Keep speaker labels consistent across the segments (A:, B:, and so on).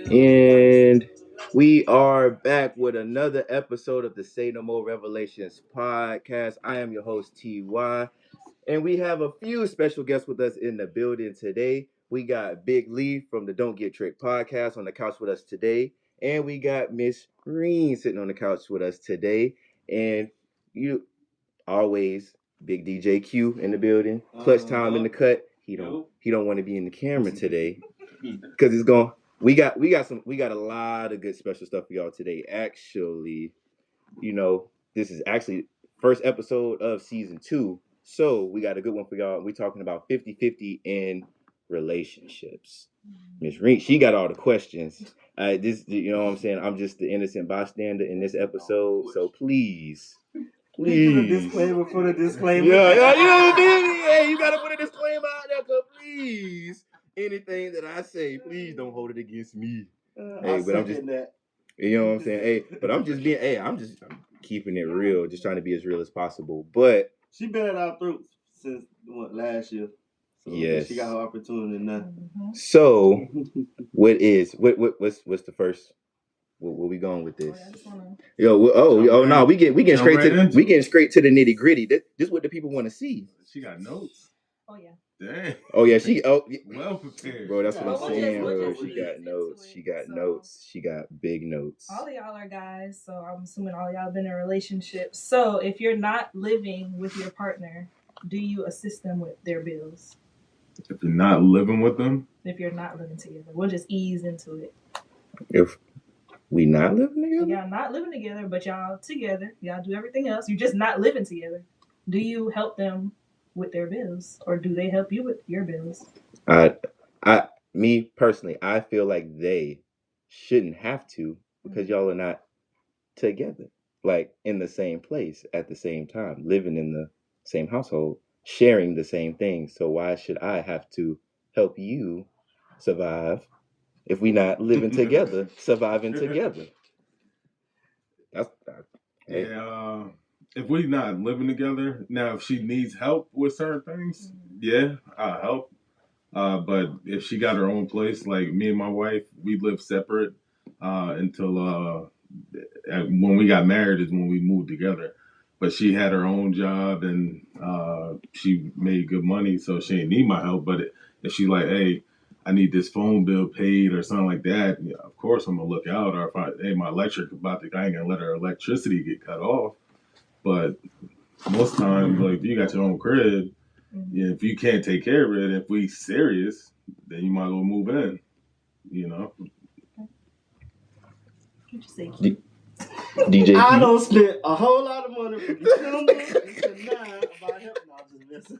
A: And we are back with another episode of the Say No More Revelations podcast. I am your host, TY, and we have a few special guests with us in the building today. We got Big Lee from the Don't Get Tricked podcast on the couch with us today, and we got Miss Reen sitting on the couch with us today. And you always Big DJ Q in the building, clutch time in the cut. He don't want to be in the camera today because it's going. We got a lot of good special stuff for y'all today. Actually, this is actually first episode of season 2. So we got a good one for y'all. We're talking about 50-50 in relationships. Miss Reen, she got all the questions. You know what I'm saying? I'm just the innocent bystander in this episode. So please.
B: Put a disclaimer for the disclaimer.
A: You gotta put a disclaimer out there, cause please, anything that I say, please don't hold it against me. But I'm just, you know what I'm saying? But I'm just being, I'm keeping it real, just trying to be as real as possible. But
B: she been at our throats since last year. So
A: yes,
B: she got her opportunity now.
A: So, what's the first? Where we going with this? We getting straight to the nitty gritty. This what the people want to see.
C: She got notes.
D: Oh yeah.
C: Dang.
A: Oh yeah,
C: well prepared,
A: bro. That's what I'm saying, bro. She got notes. She got notes. She got big notes.
D: All of y'all are guys, so I'm assuming all of y'all been in relationships. So if you're not living with your partner, do you assist them with their bills?
C: If you're not living with them?
D: If you're not living together, we'll just ease into it.
A: If we not living together?
D: Y'all not living together, but y'all together. Y'all do everything else. You're just not living together. Do you help them with their bills, or do they help you with your bills?
A: Me personally, I feel like they shouldn't have to because y'all are not together, like in the same place at the same time, living in the same household, sharing the same things. So why should I have to help you survive if we not living together, surviving together?
C: If we not living together, now if she needs help with certain things, yeah, I'll help. But if she got her own place, like me and my wife, we live separate until when we got married is when we moved together. But she had her own job and she made good money, so she didn't need my help. But if she's like, hey, I need this phone bill paid or something like that, yeah, of course I'm gonna look out. Or if my electric about to, I ain't gonna let her electricity get cut off. But most times, like if you got your own crib, if you can't take care of it, if we serious, then you might as well move in. You know.
D: What'd you say?
A: DJ,
B: I don't spend a whole lot of money from December to now about help. No, I'm just messing.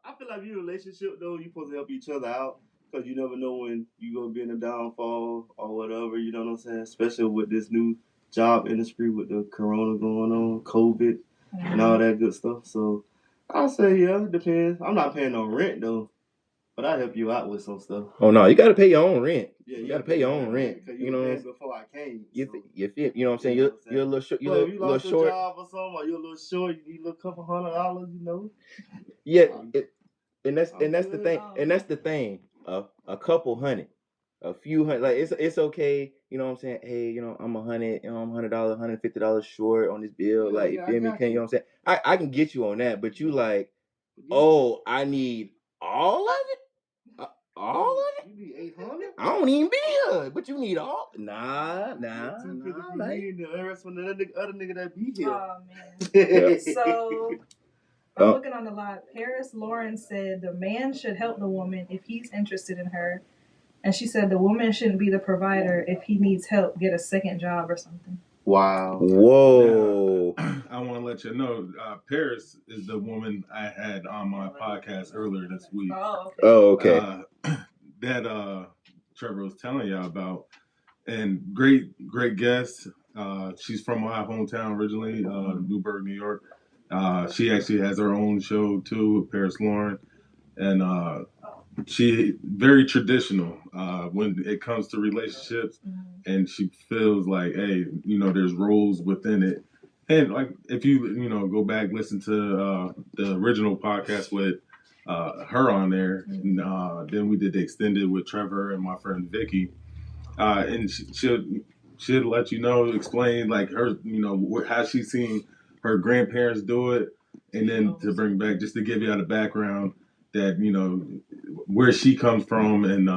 B: I feel like your relationship though, you supposed to help each other out because you never know when you gonna be in a downfall or whatever. You know what I'm saying? Especially with this new job industry with the corona going on, COVID, and all that good stuff. So I'll say yeah, it depends. I'm not paying no rent though, but I help you out with some stuff.
A: Oh no, you gotta pay your own rent.
B: Yeah,
A: you gotta pay your own rent.
B: You know, before I came.
A: You feel? You know what I'm saying? You're a little short.
B: You lost your job or something, or you're a little short. You need a couple $100. You know.
A: Yeah, and that's the thing. And that's the thing. A couple hundred, a few hundred. Like it's okay. You know what I'm saying? Hey, I'm $100. I'm $100, $150 short on this bill. Like you feel me? You know what I'm saying? I can get you on that, but you like, oh, I need all of it. All of it?
B: You need 800?
A: I don't even be but you need all. Nah.
B: The rest from the other nigga that be here.
D: Oh man. So I'm looking on the lot. Paris Lauren said the man should help the woman if he's interested in her, and she said the woman shouldn't be the provider if he needs help, get a second job or something.
B: Wow.
A: Whoa.
C: Now, I want to let you know, Paris is the woman I had on my podcast earlier this week.
A: Oh, okay.
C: That Trevor was telling y'all about. And great guest. She's from my hometown originally, Newburgh, New York. She actually has her own show too, Paris Lauren. And she very traditional when it comes to relationships, and she feels like, hey, there's roles within it. And like if you go back listen to the original podcast with her on there. And then we did the extended with Trevor and my friend Vicky. And she'll let you know, explain like her, how she's seen her grandparents do it, and then to bring back just to give you the background that where she comes from, and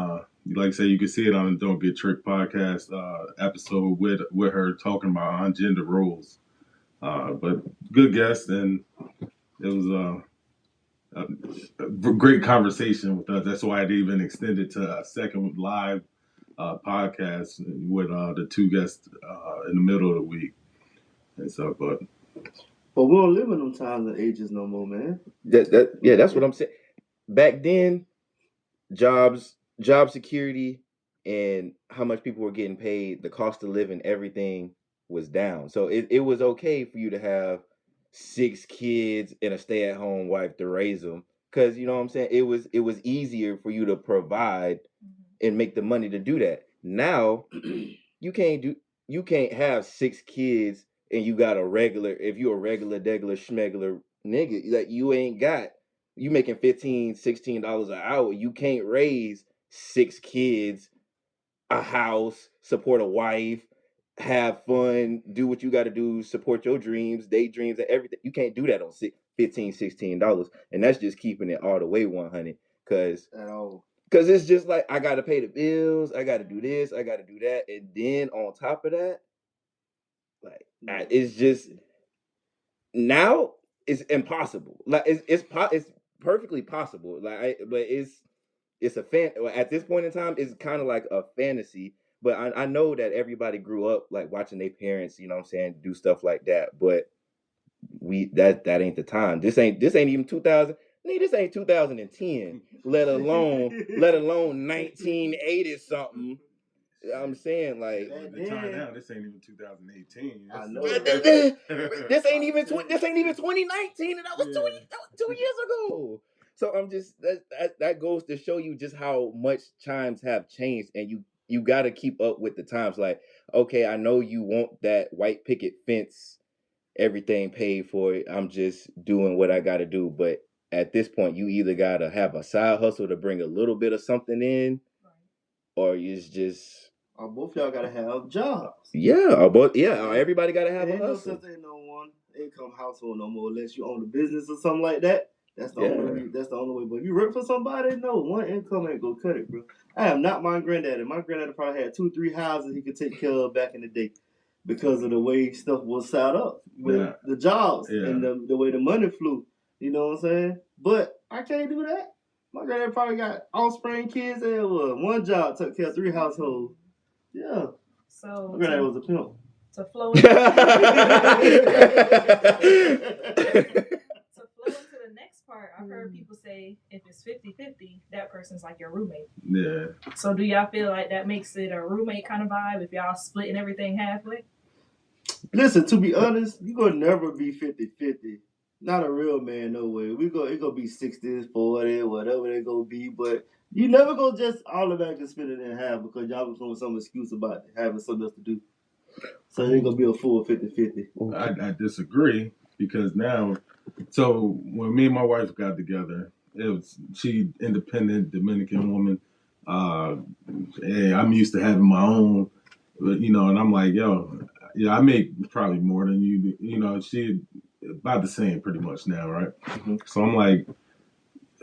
C: like I say, you can see it on the Don't Get Tricked podcast episode with her talking about on gender roles. But good guest, and it was a great conversation with us. That's why I even extended to a second live podcast with the two guests in the middle of the week and stuff. But
B: we don't live in them times and ages no more, man.
A: That's what I'm saying. Back then, job security, and how much people were getting paid, the cost of living, everything was down. So it was okay for you to have 6 kids and a stay-at-home wife to raise them, because you know what I'm saying. It was easier for you to provide and make the money to do that. Now you can't have 6 kids and you got if you're a regular degular schmegular nigga, like you making $15-$16 an hour. You can't raise 6 kids, a house, support a wife, have fun, do what you got to do, support your dreams, daydreams, and everything. You can't do that on $15-$16, and that's just keeping it all the way 100. Cause it's just like, I got to pay the bills, I got to do this, I got to do that, and then on top of that, like it's just now it's impossible. Like it's perfectly possible. But it's a at this point in time, it's kind of like a fantasy. But I know that everybody grew up like watching their parents, you know what I'm saying, do stuff like that. But that ain't the time. This ain't even 2000. This ain't 2010. Let alone 1980 something. I'm saying, like,
C: the time now, this ain't even 2018.
B: I know.
A: This ain't even 2019, and that was 2 years ago. So I'm just that goes to show you just how much times have changed, and you got to keep up with the times. Like, okay, I know you want that white picket fence, everything paid for it. I'm just doing what I got to do, but at this point, you either got to have a side hustle to bring a little bit of something in, or it's just.
B: Both y'all gotta have jobs.
A: Yeah, everybody gotta have a hustle.
B: Ain't no one income household no more unless you own a business or something like that. That's the only way. But if you work for somebody, no, one income ain't gonna cut it, bro. I am not my granddaddy. My granddaddy probably had 2-3 houses he could take care of back in the day because of the way stuff was set up with the jobs and the way the money flew. You know what I'm saying? But I can't do that. My granddaddy probably got offspring kids and one job took care of 3 households. Yeah. So my granddad was a pimp.
D: To flow into the next part, I've heard people say if it's 50-50, that person's like your roommate.
C: Yeah.
D: So do y'all feel like that makes it a roommate kind of vibe if y'all splitting everything halfway?
B: Listen, to be honest, you gonna never be 50-50. Not a real man, no way. It gonna be 60-40, whatever they gonna be, but you never gonna just automatically split it in half because y'all was going some excuse about having something else to do. So it ain't gonna be a full 50-50.
C: I disagree because now, so when me and my wife got together, she independent Dominican woman. Hey, I'm used to having my own, and I'm like, I make probably more than you. She about the same pretty much now, right? Mm-hmm. So I'm like,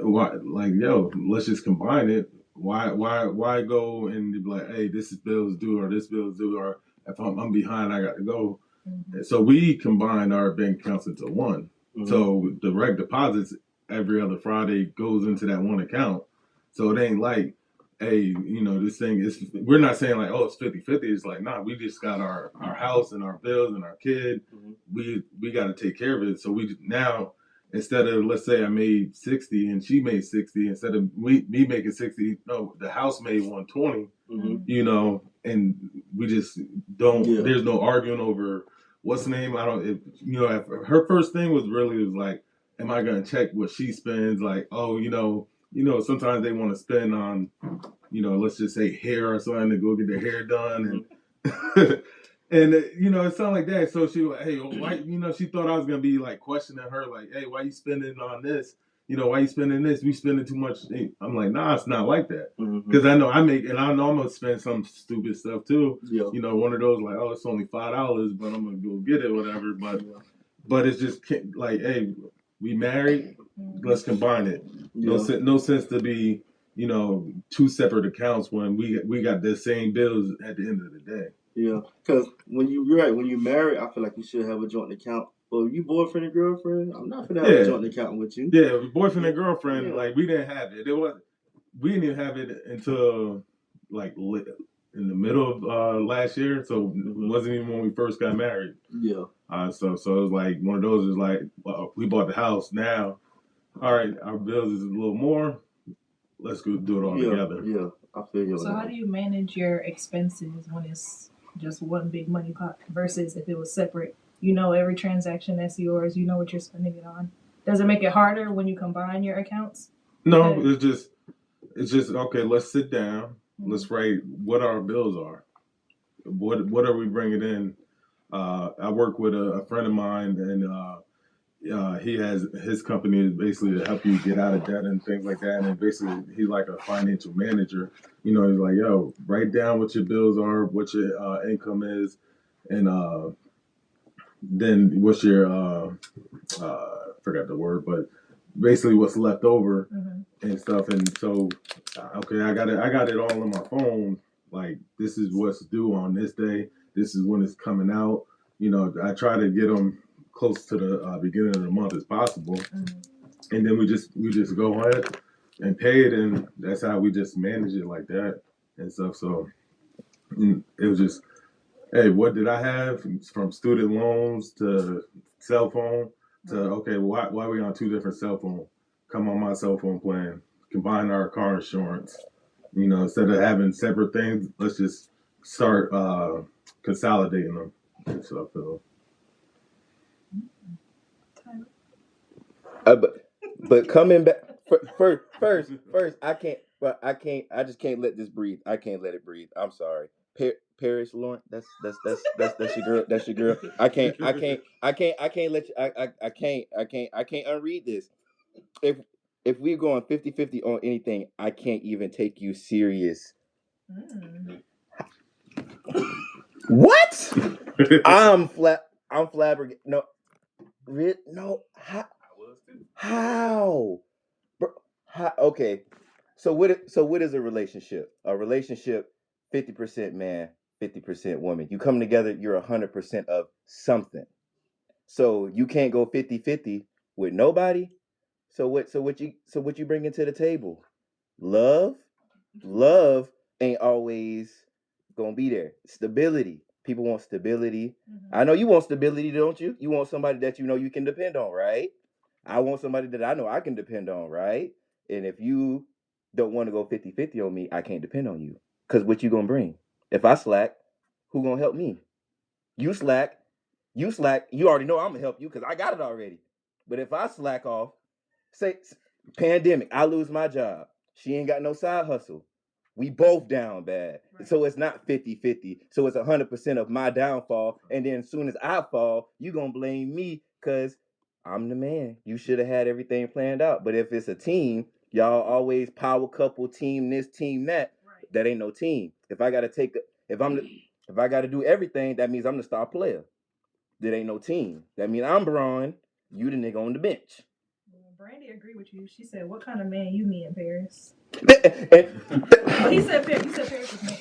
C: let's just combine it. Why go and be like, hey, this is bills due or this bill's due, or if I'm behind, I got to go. Mm-hmm. So we combined our bank accounts into one. Mm-hmm. So direct deposits every other Friday goes into that one account. So it ain't like, hey, this thing is, we're not saying like, oh, it's 50-50. It's like, nah, we just got our house and our bills and our kid. Mm-hmm. We got to take care of it. So we now, instead of, let's say I made 60 and she made 60, instead of me making 60, no, the house made 120, mm-hmm. And we just don't, there's no arguing over what's the name. Her first thing was like, am I going to check what she spends? Like, oh, sometimes they want to spend on, let's just say hair or something to go get their hair done. And, and it sounded like that. So she was like, hey, why, she thought I was going to be like questioning her, like, hey, why you spending on this? why you spending this? We spending too much. I'm like, nah, it's not like that.
B: Mm-hmm.
C: Because I know I know I'm gonna spend some stupid stuff too.
B: Yeah.
C: One of those like, oh, it's only $5, but I'm gonna go get it, whatever. But it's just like, hey, we married, let's combine it.
B: Yeah.
C: No sense to be, two separate accounts when we got the same bills at the end of the day.
B: Yeah, because when you marry, I feel like you should have a joint account. But you boyfriend and girlfriend, I'm not gonna have a joint account with you.
C: Yeah, boyfriend and girlfriend, like we didn't have it. We didn't even have it until like in the middle of last year, so it wasn't even when we first got married.
B: Yeah.
C: So it was like one of those is like, we bought the house now. All right, our bills is a little more. Let's go do it all together.
B: Yeah, I feel you.
D: So how do you manage your expenses when it's just one big money pot versus if it was separate? Every transaction that's yours. You know what you're spending it on. Does it make it harder when you combine your accounts?
C: No, it's just okay. Let's sit down. Let's write what our bills are. What are we bringing in? I work with a friend of mine, and he has his company is basically to help you get out of debt and things like that. And basically, he's like a financial manager. He's like, yo, write down what your bills are, what your income is, and then what's your forgot the word, but basically what's left over and stuff. And so, okay, I got it all on my phone. Like, this is what's due on this day. This is when it's coming out. I try to get them close to the beginning of the month as possible, and then we just go ahead and pay it, and that's how we just manage it like that and stuff. So it was just, hey, what did I have from student loans to cell phone to, okay, why are we on two different cell phones? Come on my cell phone plan, combine our car insurance. Instead of having separate things, let's just start consolidating them and stuff. So.
A: But coming back first, I just can't let this breathe. I can't let it breathe. I'm sorry. Paris Lauren, that's your girl. That's your girl. I can't let you. I can't unread this. If we're going 50-50 on anything, I can't even take you serious. What? I'm flabbergasted. No, no. How? Bro, how? Okay. So what is a relationship? A relationship, 50% man, 50% woman. You come together, you're 100% of something. So you can't go 50-50 with nobody. So what you bringing to the table? Love? Love ain't always gonna be there. Stability. People want stability. I know you want stability, don't you? You want somebody that you know you can depend on, right? I want somebody that I know I can depend on, right? And if you don't want to go 50-50 on me, I can't depend on you. Because what you gonna bring? If I slack, who gonna help me? You slack, you already know I'm gonna help you because I got it already. But if I slack off, say pandemic, I lose my job. She ain't got no side hustle. We both down bad. Right. So it's not 50-50. So it's 100% of my downfall. And then as soon as I fall, you gonna blame me because I'm the man. You should have had everything planned out. But if it's a team, y'all always power couple, team this, team that. Right. That ain't no team. If I gotta do everything, that means I'm the star player. That ain't no team. That means I'm Braun, you the nigga on the bench.
D: Brandy agreed with you. She said, "What kind of man you meet in Paris?" But he said Paris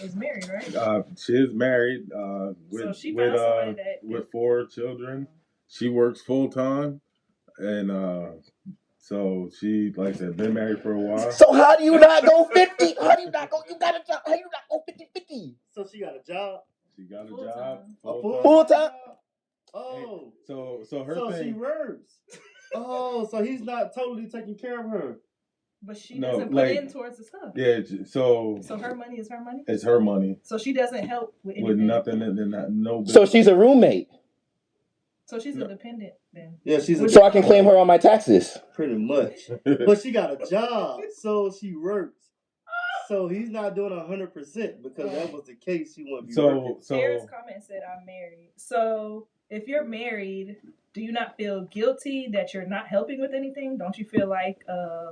D: is married, right?
C: She is married
D: so she found somebody
C: with 4 children. She works full time, and so she, like I said, been married for a while.
A: So how do you not go 50? How do you not go? You got a job. How do you not go 50-50?
B: So she got a job.
C: She got a job.
A: Full time.
B: Oh,
C: so her
B: so
C: thing.
B: she works. Oh, so he's not totally taking care of her.
D: But she doesn't put in towards the stuff.
C: Yeah,
D: so her money is her money?
C: It's her money.
D: So she doesn't help with anything?
C: With nothing and no business.
A: So she's a roommate.
D: So she's a dependent then?
B: Yeah,
A: so I can claim her on my taxes.
B: Pretty much. But she got a job, so she works. So he's not doing 100% because that was the case. He wouldn't be working.
D: Sarah's comment said, "I'm married." So if you're married, do you not feel guilty that you're not helping with anything? Don't you feel like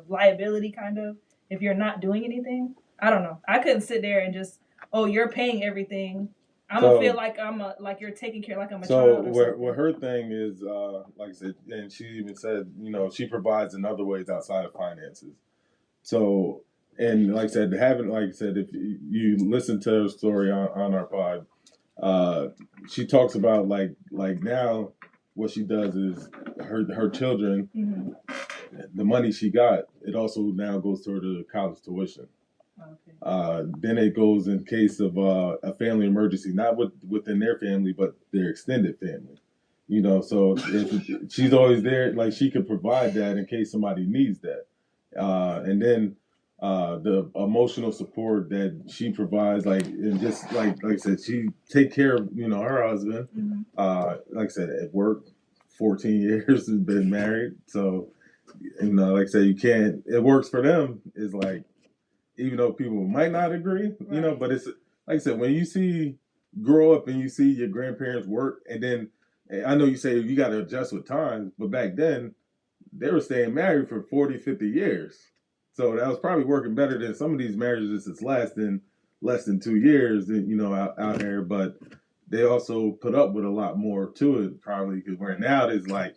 D: liability kind of if you're not doing anything? I don't know. I couldn't sit there and just, oh, you're paying everything. I'm gonna feel like like you're taking care, like I'm a child or something.
C: What her thing is, like I said, and she even said, she provides in other ways outside of finances. So, and like I said, if you listen to her story on our pod, she talks about like now what she does is her children, the money she got, it also now goes toward the college tuition. Okay. Then it goes in case of a family emergency, not within their family, but their extended family. So if she's always there, like she could provide that in case somebody needs that. And then the emotional support that she provides, and just like I said, she take care of her husband. Like I said, at work, 14 years has been married, so like I said, you can't. It works for them. It's like, even though people might not agree, right. But it's like I said, when you grow up and you see your grandparents work, and then I know you say you got to adjust with times, but back then they were staying married for 40, 50 years. So that was probably working better than some of these marriages that's lasting less than 2 years, out here. But they also put up with a lot more to it, probably, because where now it's like,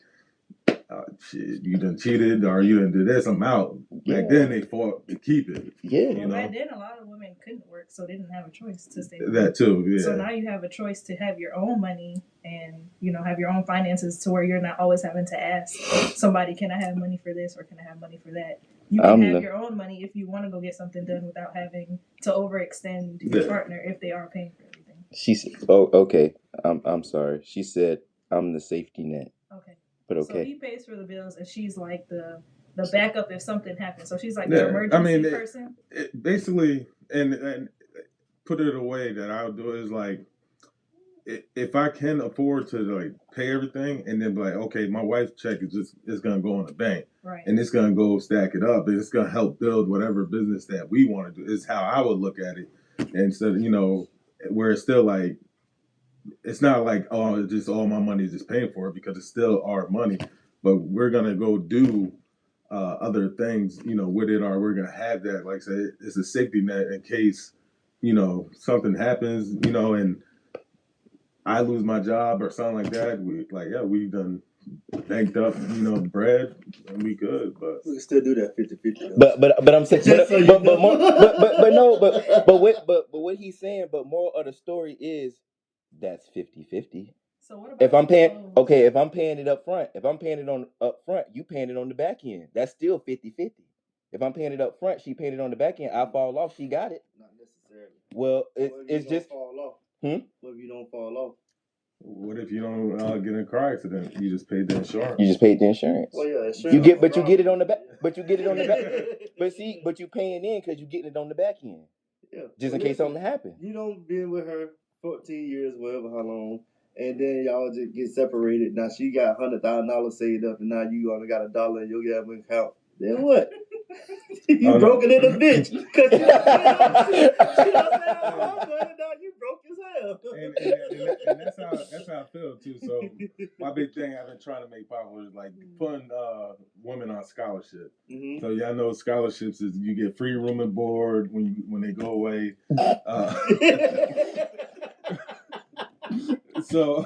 C: shit, you done cheated or you done did this, I'm out. Back then they fought to keep it.
A: Yeah.
D: Well, back then a lot of women couldn't work, so they didn't have a choice to stay home.
C: That too, yeah.
D: So now you have a choice to have your own money and, have your own finances to where you're not always having to ask somebody, can I have money for this or can I have money for that? You can have your own money if you want to go get something done without having to overextend your partner if they are paying for everything.
A: She said, "Oh, okay. I'm sorry." She said, "I'm the safety net."
D: Okay.
A: But okay.
D: So he pays for the bills, and she's like the backup if something happens. So she's like the emergency person.
C: Basically, and put it away that I would do is like, if I can afford to like pay everything, and then be like, okay, my wife's check is gonna go in the bank,
D: right?
C: And it's gonna go stack it up, and it's gonna help build whatever business that we want to do. Is how I would look at it, instead of where it's still like. It's not like, oh, it's just all my money is just paying for it, because it's still our money, but we're gonna go do other things, with it, or we're gonna have that. Like I said, it's a safety net in case, something happens, and I lose my job or something like that. We've done banked up, bread, and we good, but
B: we can still do that 50-50.
A: But I'm saying, but what he's saying, but moral of the story is that's 50-50.
D: So what about
A: if I'm paying it up front, if I'm paying it on up front, you paying it on the back end. That's still 50-50. If I'm paying it up front, she paying it on the back end. I fall off, she got it.
B: Not necessarily.
A: Well, it's just
B: fall off. What if you don't fall off?
C: What if you don't get in a car accident? You just paid the insurance.
A: You just paid the insurance.
B: Well, yeah, insurance.
A: You get it on the back. But you get it on the back. But you paying in because you getting it on the back end.
B: Yeah.
A: Just in case something happens.
B: You don't been with her 14 years, whatever, how long, and then y'all just get separated. Now she got $100,000 saved up, and now you only got $1 in your gambling account. Then what? You broken in a bitch. Cause she done spent all her money. Now you broke as hell.
C: And that's how I feel too. So my big thing I've been trying to make popular is like putting women on scholarship. Mm-hmm. So y'all know scholarships is you get free room and board when they go away. So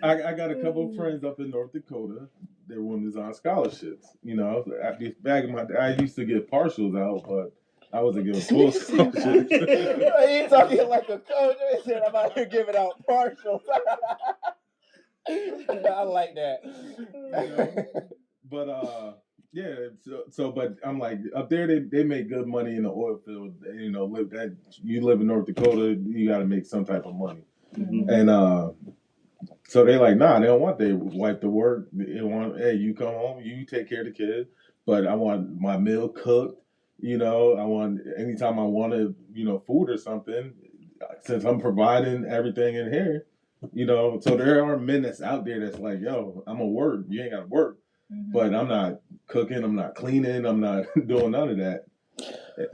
C: I got a couple of friends up in North Dakota. Their women's on scholarships. Back in my day, I used to get partials out, but I wasn't giving full scholarships.
A: He's talking like a coach. He said, I'm out here giving out partials. I like that.
C: But yeah. But I'm like, up there they make good money in the oil field. You live in North Dakota, you got to make some type of money. Mm-hmm. And so they like, nah, they don't want their wife to work. They want, hey, you come home, you take care of the kids, but I want my meal cooked. I want, anytime I wanted, food or something, since I'm providing everything in here, so there are men that's out there that's like, yo, I'm gonna work. You ain't gotta work. Mm-hmm. But I'm not cooking, I'm not cleaning, I'm not doing none of that.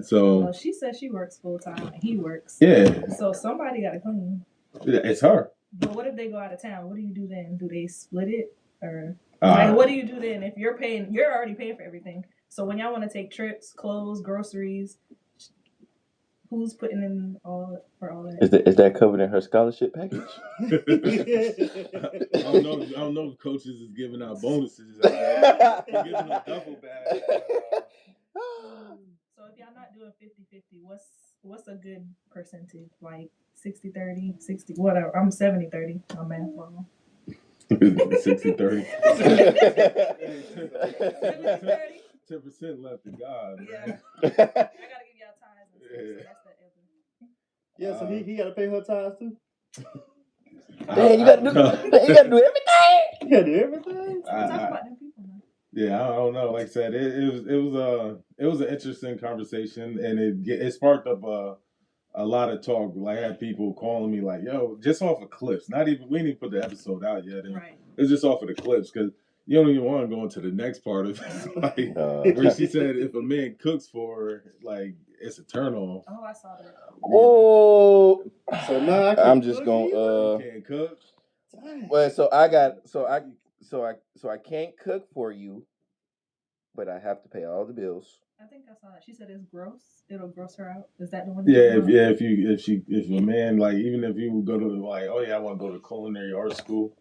C: So.
D: Well, she says she works full time and he works.
C: Yeah.
D: So somebody gotta clean.
C: It's her.
D: But what if they go out of town? What do you do then? Do they split it? Or like, what do you do then? If you're already paying for everything. So when y'all want to take trips, clothes, groceries, who's putting in all that?
A: Is that covered in her scholarship package?
C: I don't know if coaches is giving out bonuses. They're giving them duffel bags.
D: So if y'all not doing 50-50, what's a good percentage? Like 60-30, 60, whatever. I'm 70-30. I'm math wrong.
C: 60-30. 10% left to God.
D: Yeah.
C: Man.
D: I gotta give y'all ties and stuff, so that's the other.
B: Yeah, so he gotta pay her ties too.
A: Dang, you gotta do everything.
B: You gotta do everything.
D: Talk about them people now.
C: Yeah, I don't know. Like I said, it was an interesting conversation, and it sparked up a lot of talk. Like I had people calling me like, "Yo, just off of clips. Not even we didn't even put the episode out yet. And
D: right.
C: It's just off of the clips because you don't even want to go into the next part of it. Like where she said, if a man cooks for her, like it's a turn off.
D: Oh, I saw that.
A: Oh,
B: so now
A: I'm just gonna
C: you can't cook.
A: Well, so I can't cook for you, but I have to pay all the bills.
D: I think I saw that. She said it's gross. It'll gross her out. Is that the one?
C: Yeah, if a man, like, even if you go to like, oh yeah, I want to go to culinary art school,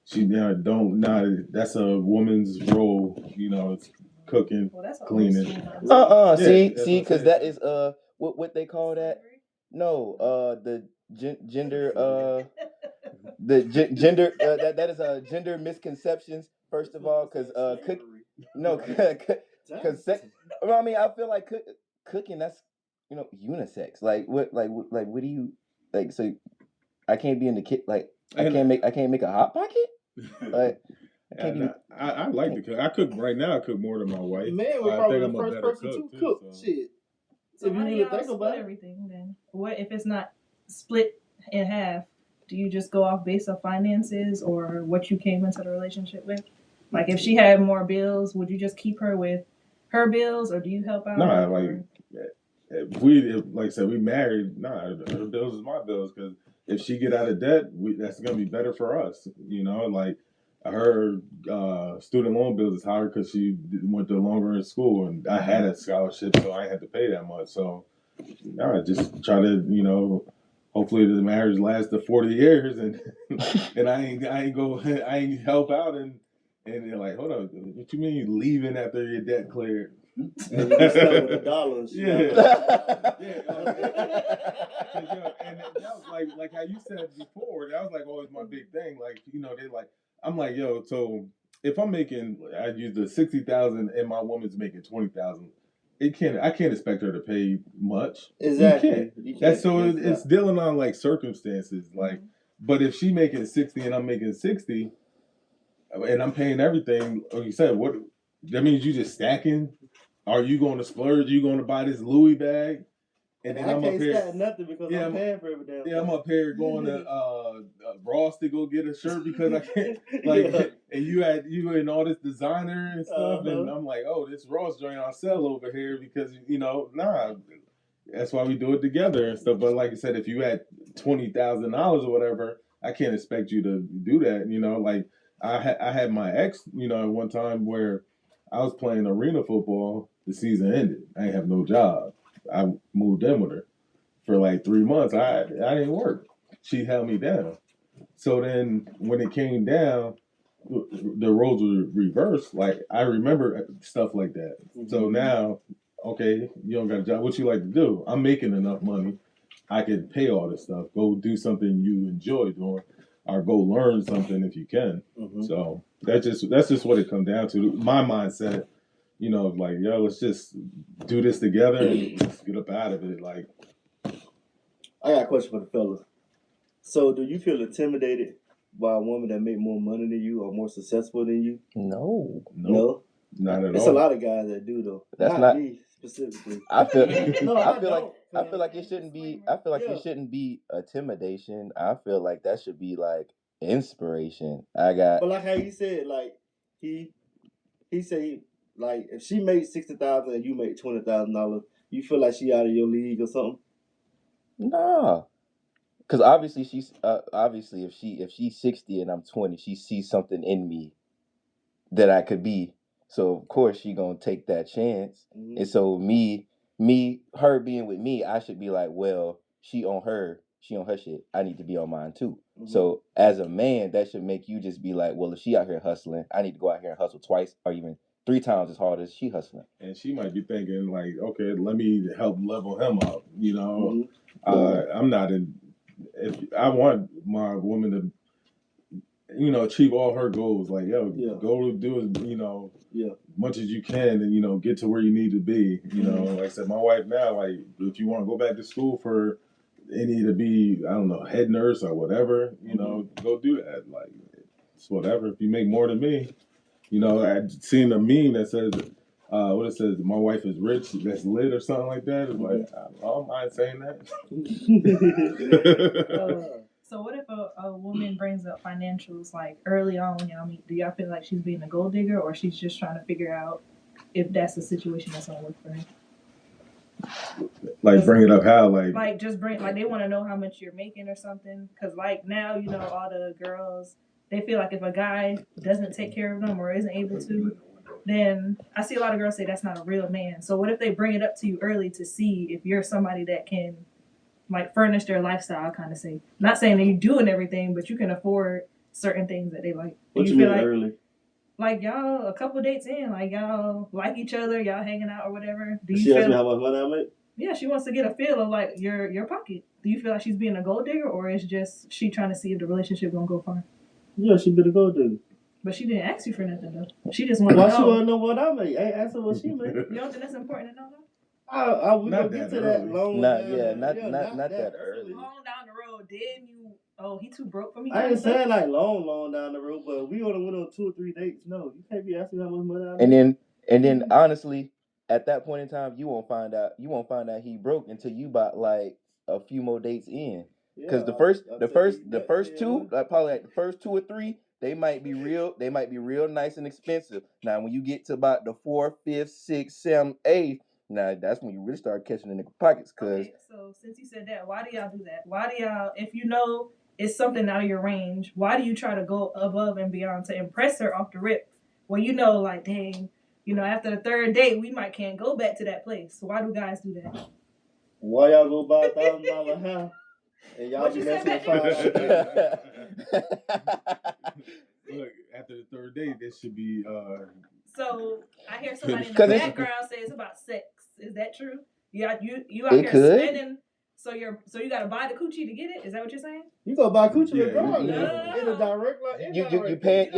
C: she that's a woman's role, it's cooking, cleaning.
A: See, because that is what they call that? No, the gender gender that is gender misconceptions. First of all, because I mean, I feel like cooking, that's unisex. Like what do you like? So I can't be in the kit. Like I can't make a hot pocket. Like
C: I like to cook. I cook right now. I cook more than my wife.
B: Man, we're probably the first person to cook. Shit.
D: So how do y'all split everything then? What if it's not split in half? Do you just go off based on finances or what you came into the relationship with? Like if she had more bills, would you just keep her with her bills or do you help out?
C: No, like I said, we married. Her bills is my bills because if she get out of debt, that's gonna be better for us. Like her student loan bills is higher because she went to longer in school, and I had a scholarship, so I had to pay that much. So I just try to, hopefully the marriage lasts to 40 years, and and I ain't help out, and they're like, hold on, what you mean you leaving after your debt cleared?
B: And you stuck with $1.
C: Yeah. And that was like how you said before. That was like always my big thing. Like they like I'm like so if I'm making I use the 60,000 and my woman's making 20,000. I can't expect her to pay much.
B: Exactly.
C: You can't. That's so it's dealing on like circumstances. Like, but if she making 60 and I'm making 60, and I'm paying everything, like you said, what that means you just stacking. Are you going to splurge? Are you going to buy this Louis bag?
B: And then I'm up here. Nothing because I'm paying for everything.
C: Yeah, I'm up here going to Ross to go get a shirt because I can't. Like, and you and all this designer and stuff, and I'm like, oh, this Ross joint I'll sell over here because that's why we do it together and stuff. But like I said, if you had $20,000 or whatever, I can't expect you to do that. Like I had my ex, at one time where I was playing arena football. The season ended. I didn't have no job. I moved in with her for like 3 months. I didn't work. She held me down. So then when it came down, the roles were reversed. Like I remember stuff like that. Mm-hmm. So now, okay, you don't got a job. What you like to do? I'm making enough money. I can pay all this stuff. Go do something you enjoy doing, or go learn something if you can. Mm-hmm. So that's just what it comes down to. My mindset. Like, let's just do this together and let's get up out of it. Like,
B: I got a question for the fellas. So, do you feel intimidated by a woman that make more money than you or more successful than you?
A: No,
C: not at all.
B: It's a lot of guys that do though.
A: That's not
B: me specifically.
A: I feel like it shouldn't be. I feel like it shouldn't be intimidation. I feel like that should be like inspiration. But
B: like how you said, like he said, like if she made $60,000 and you make $20,000, you feel like she out of your league or something?
A: Nah. Because obviously obviously if she's 60 and I'm 20, she sees something in me that I could be. So of course she gonna take that chance.
B: Mhm.
A: And so her being with me, I should be like, well, she on her shit. I need to be on mine too.
B: Mhm.
A: So as a man, that should make you just be like, well, if she out here hustling, I need to go out here and hustle twice or even 3 times as hard as she hustling.
C: And she might be thinking like, okay, let me help level him up. You know, I'm not in. If I want my woman to, achieve all her goals, like go do as much as you can, and get to where you need to be. Like I said, my wife now, like if you want to go back to school for any to be, I don't know, head nurse or whatever, go do that. Like it's whatever. If you make more than me, I've seen a meme that says, what it says, my wife is rich, that's lit or something like that. It's like, I don't mind saying that.
D: So what if a woman brings up financials like early on when y'all meet? Do y'all feel like she's being a gold digger, or she's just trying to figure out if that's the situation that's gonna work for her?
C: Like bring it up how?
D: Like just bring, like they want to know how much you're making or something. Because like now, all the girls, they feel like if a guy doesn't take care of them or isn't able to, then I see a lot of girls say that's not a real man. So what if they bring it up to you early to see if you're somebody that can like furnish their lifestyle, kind of say. Not saying that you're doing everything, but you can afford certain things that they like.
B: What you mean like, early?
D: Like y'all, a couple dates in, like y'all like each other, y'all hanging out or whatever. Do you
B: she asked me how much money I make?
D: Yeah, she wants to get a feel of like your pocket. Do you feel like she's being a gold digger, or is just she trying to see if the relationship gonna go far?
B: Yeah, she been a gold digger.
D: But she didn't ask you for nothing though. She just wanted to know.
B: Why she want to know what I make? I ain't ask her what she make.
D: You don't think that's important to know though?
B: We gonna get to that long.
A: Not that early.
D: Long down the road, then you. Oh, he too broke for me.
B: I ain't saying like long down the road, but we only went on 2 or 3 dates. No, you can't be asking how much money I make.
A: And then honestly, at that point in time, you won't find out he broke until you bought like a few more dates in. Because the first two, like probably like the first 2 or 3, they might be real nice and expensive. Now when you get to about the 4th, 5th, 6th, 7th, 8th, now that's when you really start catching the nigga pockets. Cause
D: so since you said that, why do y'all do that? Why do y'all, if you know it's something out of your range, why do you try to go above and beyond to impress her off the rip? Well, like, dang, after the 3rd date, we might can't go back to that place. So why do guys do that?
B: Why y'all go buy $1,000 house and y'all be messing with $5?
C: Look, after the 3rd date, this should be.
D: So I hear somebody in the background say it's about sex. Is that true? You out here spending. So you gotta buy the coochie to get it? Is that what you're saying?
B: You gonna buy coochie regardless. In a direct line.
A: You paying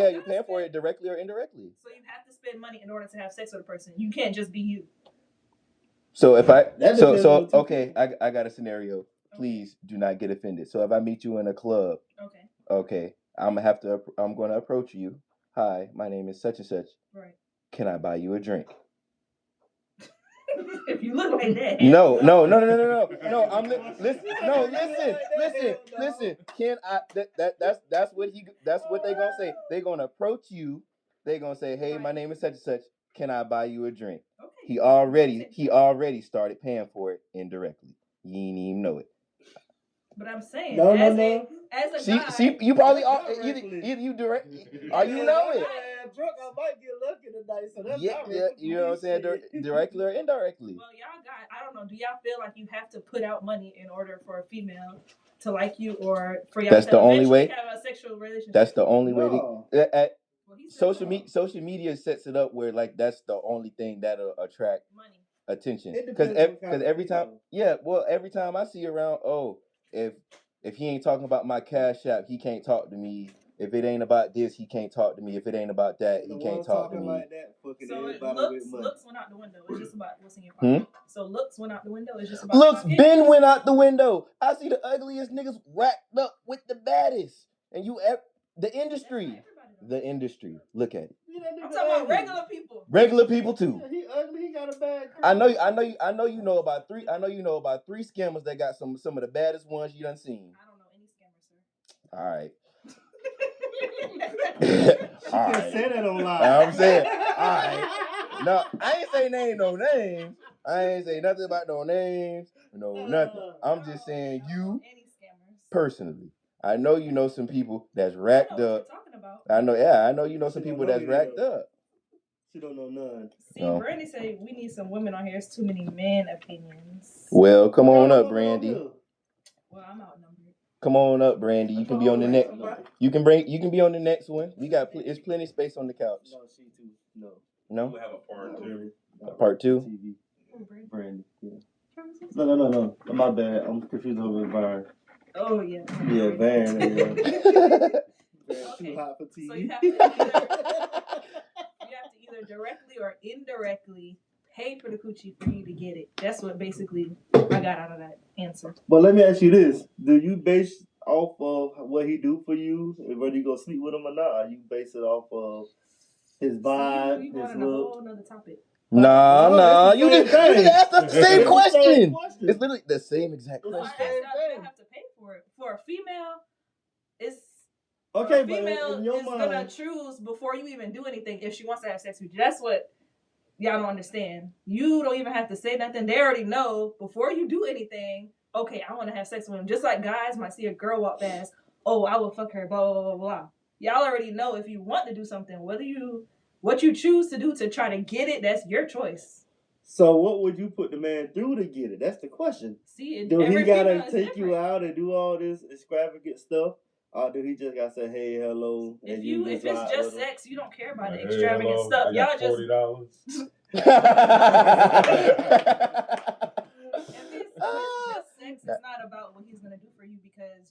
A: for it directly or indirectly.
D: So you have to spend money in order to have sex with a person. You can't just be you.
A: So if I okay, I got a scenario. Please do not get offended. So if I meet you in a club, okay, I'm gonna approach you. Hi, my name is such and such.
D: Right.
A: Can I buy you a drink?
D: If you look like that.
A: No. Listen. Can I? That's what they gonna say. They gonna approach you. They gonna say, hey, my name is such and such. Can I buy you a drink? Okay. He already started paying for it indirectly. You ain't even know it.
D: But I'm saying, as a guy,
A: see, you probably are either you direct or you know it.
B: Drunk, I might get lucky tonight, so that's
A: you know what I'm saying, directly or indirectly.
D: Well, y'all got, I don't know. Do y'all feel like you have to put out money in order for a female to like you, or for y'all to eventually have a sexual relationship?
A: That's the only way. Social media sets it up where like that's the only thing that'll attract money, attention. Because every time I see around, if he ain't talking about my Cash App, he can't talk to me. If it ain't about this, he can't talk to me. If it ain't about that, he can't talk to me.
B: Like that,
D: so looks went out the window. It's just about what's in your pocket. So looks went out the window. It's just about
A: looks been went out the window. I see the ugliest niggas racked up with the baddest, and the industry. Look at it.
D: I'm talking about regular people.
A: Regular people too.
B: Yeah, he ugly. He got a bad.
A: I know you know about 3. I know you know about 3 scammers that got some of the baddest ones you done seen.
D: I don't know any scammers, sir.
A: All right.
B: All right. Say that online.
A: I'm saying. All right. No, I ain't say no names. I ain't say nothing about no names. No nothing. I'm just saying you.
D: Any scammers?
A: personally, I know you know some people that's
D: I know
A: racked
D: what you're
A: up.
D: talking about.
A: I know you know some people that's racked up.
B: She don't know none.
D: See, Brandy said we need some women on here. It's too many men opinions.
A: Well, come on up, Brandy.
D: Well, I'm outnumbered.
A: Come on up, Brandy. You can be on the next. You can be on the next one. We got it's plenty of space on the couch.
B: No, she too. No.
C: We will have a part two.
A: Part two.
B: TV. Brandy. Yeah.
D: No.
B: No. My bad. I'm confused over with Byron.
D: Oh yeah.
B: Yeah, Byron. Yeah. Too hot for TV.
D: So you have to either directly or indirectly pay for the coochie for you to get it. That's what basically I got out of that answer.
B: But let me ask you this: do you base off of what he do for you, whether you go sleep with him or not? Or you base it off of his vibe,
D: you
B: his
D: on a whole nother topic.
A: Nah. You just asked us the same question.
B: It's
A: It's literally the same exact
D: So I
A: question.
D: asked y'all, do I have to pay for it? For a female, it's
B: okay,
D: a female
B: but in your
D: is
B: mind,
D: gonna choose before you even do anything if she wants to have sex with you. That's what y'all don't understand. You don't even have to say nothing. They already know before you do anything. Okay, I want to have sex with him. Just like guys might see a girl walk past. Oh, I will fuck her. Blah blah blah blah. Y'all already know if you want to do something. What you choose to do to try to get it, that's your choice.
B: So what would you put the man through to get it? That's the question.
D: See,
B: do he gotta take
D: different.
B: you out and do all this extravagant stuff? Or do he just gotta say, hey, hello?
D: If it's just sex, you don't care about the
C: Hey,
D: extravagant
C: hello,
D: stuff.
C: I got
D: Y'all
C: $40.
D: If it's just sex, it's not about what he's gonna do for you because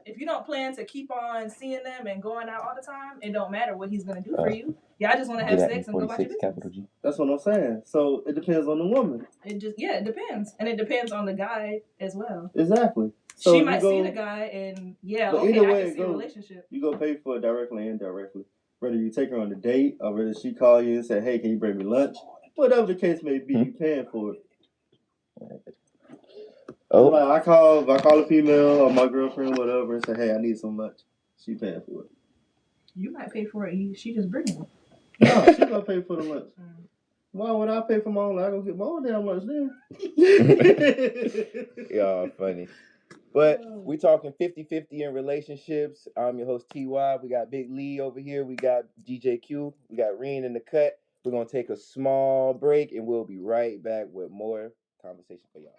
D: if you don't plan to keep on seeing them and going out all the time, it don't matter what he's gonna do for you. Y'all just want to have sex and go about your business.
B: That's what I'm saying. So it depends on the woman.
D: It depends, and it depends on the guy as well.
B: Exactly. So
D: she might see the guy and I can see a relationship.
B: You go pay for it directly and indirectly. Whether you take her on a date or whether she call you and say, hey, can you bring me lunch? Whatever the case may be, you paying for it. Oh, like I call a female or my girlfriend, whatever, and say, hey, I need some lunch. She paying for it.
D: You might pay for it. She just bringing it.
B: No, she gonna pay for the lunch. Why would I pay for my own lunch? I go get my own damn lunch then.
A: Y'all funny. But we talking 50-50 in relationships. I'm your host, TY. We got Big Lee over here. We got DJQ. We got Reen in the cut. We're going to take a small break, and we'll be right back with more conversation for y'all.